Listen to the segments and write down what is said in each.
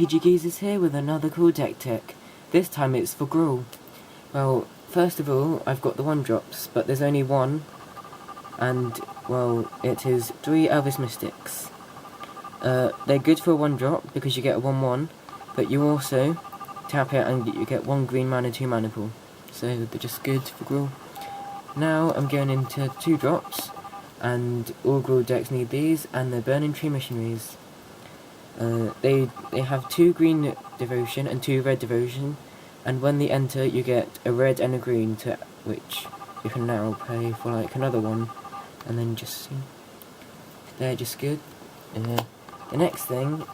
MTGeezers here with another cool deck tech. This time it's for Gruul. Well, first of all, I've got the 1-drops, but there's only one, and, well, it is 3 Elvis Mystics. They're good for a 1-drop because you get a 1/1, but you also tap it and you get 1 green mana, 2 mana pool. So they're just good for Gruul. Now I'm going into 2-drops, and all Gruul decks need these, and they're Burning Tree Missionaries. They have 2 green devotion and 2 red devotion, and when they enter you get a red and a green, to which you can now pay for like another one, and then just see. They're just good. The next thing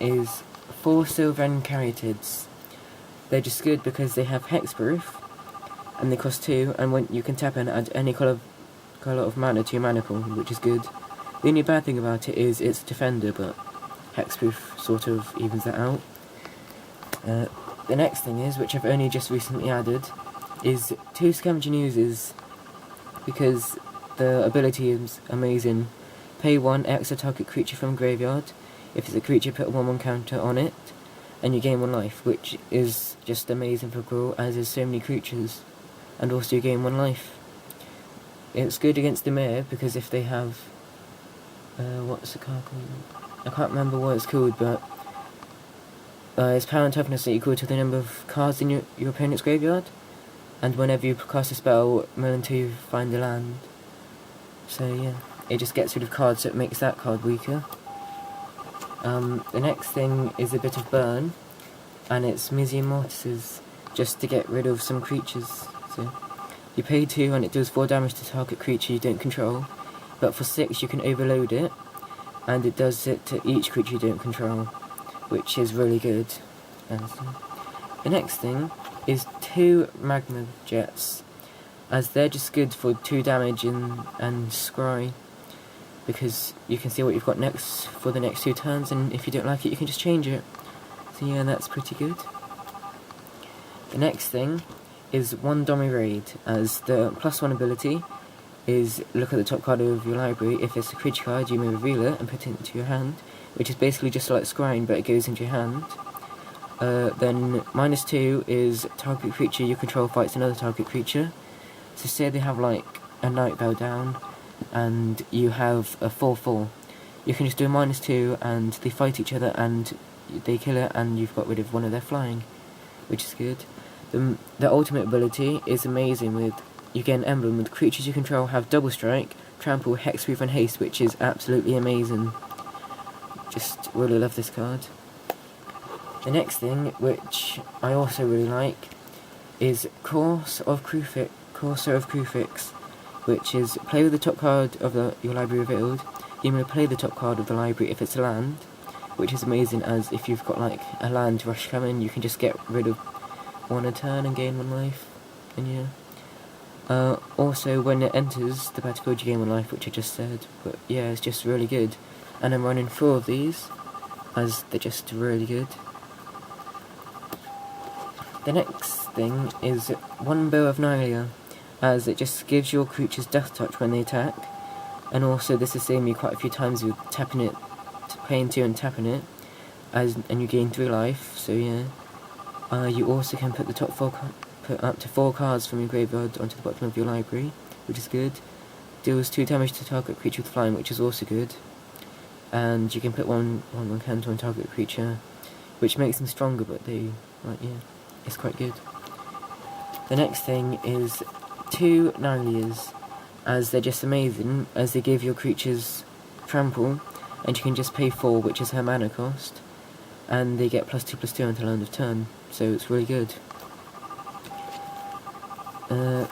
is 4 Sylvan Caryatids. They're just good because they have hexproof, and they cost 2, and when you can tap and add any colour of mana to your mana pool, which is good. The only bad thing about it is it's defender, but hexproof sort of evens that out. The next thing is, which I've only just recently added, is 2 Scavenging Oozes, because the ability is amazing. Pay 1, extra target creature from graveyard. If it's a creature, put a 1/1 counter on it, and you gain 1 life, which is just amazing for Gruul, as there's so many creatures, and also you gain 1 life. It's good against the Dimir, because if they have, what's the card called? I can't remember what it's called, but its power and toughness are equal to the number of cards in your opponent's graveyard, and whenever you cast a spell, mill until you find a land. So yeah, it just gets rid of cards, so it makes that card weaker. The next thing is a bit of burn, and it's Mizzium Mortises, just to get rid of some creatures. So you pay 2 and it does 4 damage to target creature you don't control, but for 6 you can overload it, and it does it to each creature you don't control, which is really good. The next thing is 2 Magma Jets, as they're just good for 2 damage and scry, because you can see what you've got next for the next 2 turns, and if you don't like it you can just change it. So yeah, that's pretty good. The next thing is 1 Domi Raid, as the +1 ability is look at the top card of your library. If it's a creature card, you may reveal it and put it into your hand, which is basically just like scrying, but it goes into your hand. Then -2 is target creature you control fights another target creature. So say they have like a Night Bell down, and you have a 4/4. You can just do a -2, and they fight each other, and they kill it, and you've got rid of one of their flying, which is good. The ultimate ability is amazing. With you get an emblem with creatures you control have double strike, trample, hexproof, and haste, which is absolutely amazing. Just really love this card. The next thing, which I also really like, is Courser of Crucifix, which is play with the top card of your library revealed. You may play the top card of the library if it's a land, which is amazing, as if you've got like a land rush coming, you can just get rid of 1 a turn and gain 1 life, and yeah. Also, when it enters the battlefield, you gain 1 life, which I just said, but yeah, it's just really good. And I'm running 4 of these, as they're just really good. The next thing is 1 Bow of Nylea, as it just gives your creatures Death Touch when they attack, and also this has saved me quite a few times with tapping it, paying 2 and tapping it, and you gain 3 life, so yeah. You also can put put up to 4 cards from your graveyard onto the bottom of your library, which is good. Deals 2 damage to target creature with flying, which is also good. And you can put 1 counter on target creature, which makes them stronger, but yeah, it's quite good. The next thing is 2 Nyleas, as they're just amazing, as they give your creatures trample, and you can just pay 4, which is her mana cost, and they get +2/+2 until end of turn, so it's really good.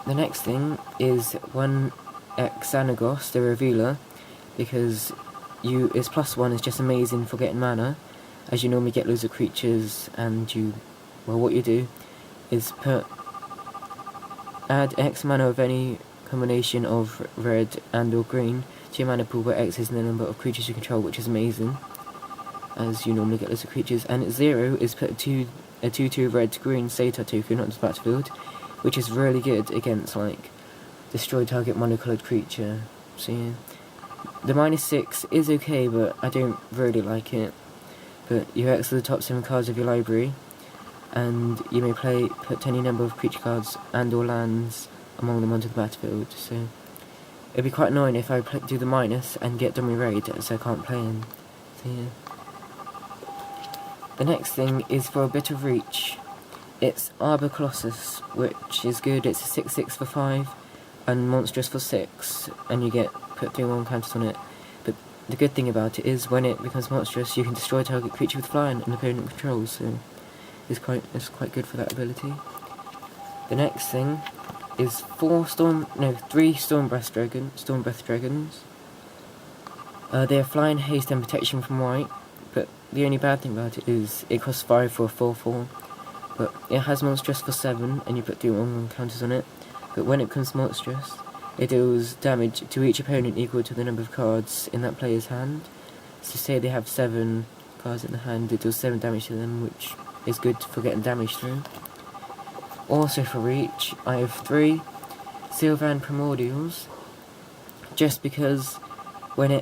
The next thing is 1 Xanagos, the Revealer, because its +1 is just amazing for getting mana, as you normally get loads of creatures, and what you do is add X mana of any combination of red and or green to your mana pool, where X is the number of creatures you control, which is amazing, as you normally get loads of creatures. And 0 is put a 2/2 red-green Satyr token onto the battlefield, which is really good against like destroy target monocolored creature. So yeah, the -6 is okay, but I don't really like it, but you exile the top 7 cards of your library, and you may put any number of creature cards and or lands among them onto the battlefield. So it'd be quite annoying if I do the minus and get done with raid, as I can't play him. So yeah. The next thing is for a bit of reach. It's Arbor Colossus, which is good. It's a 6/6 for 5 and monstrous for 6, and you get put 3/1 counters on it. But the good thing about it is when it becomes monstrous, you can destroy a target creature with flying and opponent controls. So it's quite good for that ability. The next thing is 3 Stormbreath Dragons. They have flying, haste and protection from white, but the only bad thing about it is it costs 5 for a 4/4, but it has monstrous for 7 and you put 3/1 counters on it. But when it becomes monstrous, it deals damage to each opponent equal to the number of cards in that player's hand. So say they have 7 cards in the hand, it deals 7 damage to them, which is good for getting damage through. Also for reach, I have 3 Sylvan Primordials, just because when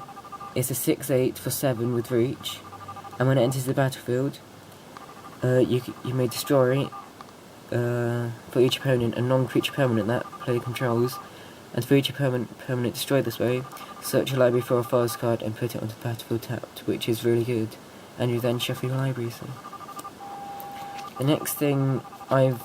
it's a 6/8 for 7 with reach, and when it enters the battlefield, you may destroy for each opponent a non-creature permanent that player controls, and for each permanent destroyed this way, search your library for a forest card and put it onto the battlefield tapped, which is really good, and you then shuffle your library. So the next thing, I've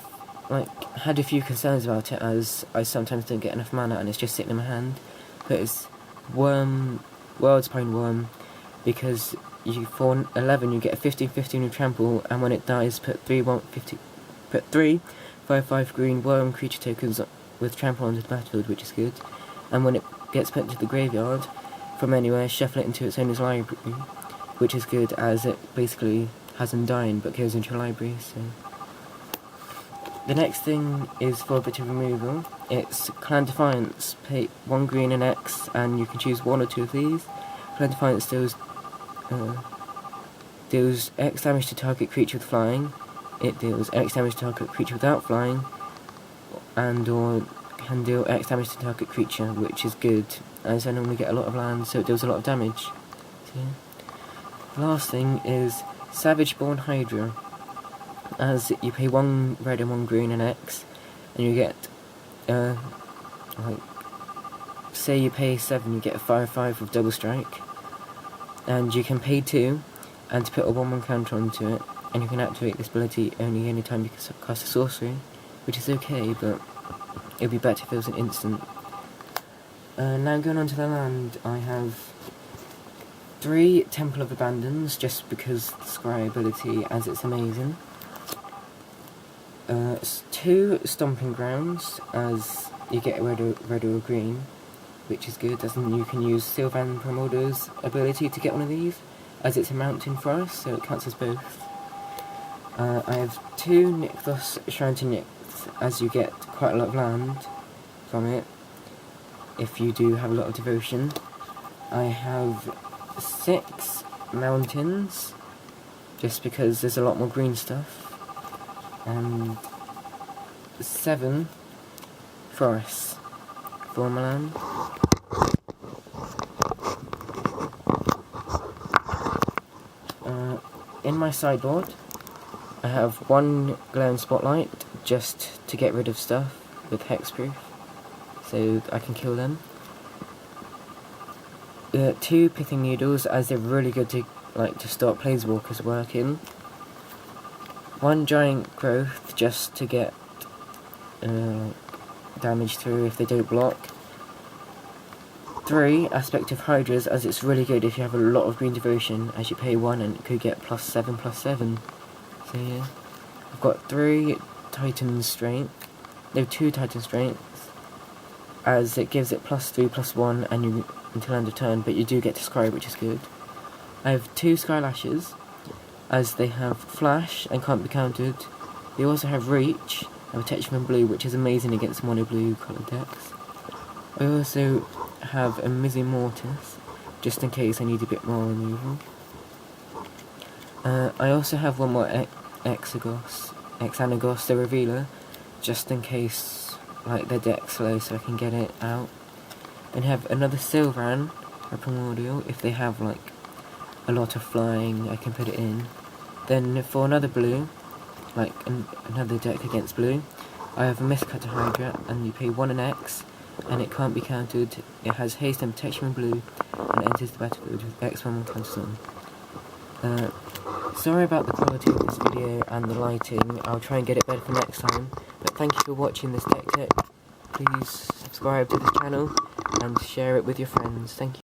had a few concerns about it, as I sometimes don't get enough mana and it's just sitting in my hand, but it's Worldspine Worm, because for 11 you get a 15/15 with trample, and when it dies put 3 5/5 green worm creature tokens with trample onto the battlefield, which is good. And when it gets put into the graveyard from anywhere, shuffle it into its owner's library, which is good, as it basically has Undying but goes into your library. So the next thing is for a bit of removal. It's Clan Defiance. Pay 1 green and X, and you can choose 1 or 2 of these. Clan Defiance deals X damage to target creature with flying. It deals X damage to target creature without flying, and or can deal X damage to target creature, which is good, as I normally get a lot of lands, so it deals a lot of damage. So, yeah. The last thing is Savage-Born Hydra, as you pay 1 red and 1 green and X, and you get, say you pay 7, you get a 5/5 with double strike, and you can pay 2, and to put a 1/1 counter onto it, and you can activate this ability only anytime you can cast a sorcery, which is okay, but it would be better if it was an instant. Now going on to the land, I have 3 Temple of Abandons, just because the Scry ability, as it's amazing. 2 Stomping Grounds, as you get red or green, which is good, as in you can use Sylvan Primordial's ability to get one of these, as it's a mountain forest, so it counts as both. I have 2 Nykthos Shrine to Nyx, as you get quite a lot of land from it, if you do have a lot of devotion. I have 6 mountains, just because there's a lot more green stuff, and 7 forests for my land. In my sideboard, I have 1 Glowing Spotlight, just to get rid of stuff with hexproof, so I can kill them. 2 Pithing Needles, as they're really good to stop Planeswalkers working. 1 Giant Growth, just to get damage through if they don't block. 3 Aspect of Hydras, as it's really good if you have a lot of green devotion, as you pay 1 and it could get +7/+7. So yeah, I've got 3 Titan Strength. No, 2 Titan Strengths, as it gives it +3/+1 and until end of turn, but you do get to scry, which is good. I have 2 Sky Lashes, as they have Flash and can't be countered. They also have Reach and Protection from Blue, which is amazing against mono blue coloured decks. I also have a Mizzy Mortis, just in case I need a bit more removal. I also have 1 more Xanagos, the Revealer, just in case their deck's slow, so I can get it out. And have another Sylvan, a Primordial, if they have a lot of flying, I can put it in. Then for another blue, like another deck against blue, I have a Mistcutter Hydra, and you pay 1 and X, and it can't be countered. It has haste and protection in blue, and enters the battlefield with X when counters on. Sorry about the quality of this video and the lighting. I'll try and get it better for next time. But thank you for watching this tech tip. Please subscribe to this channel and share it with your friends. Thank you.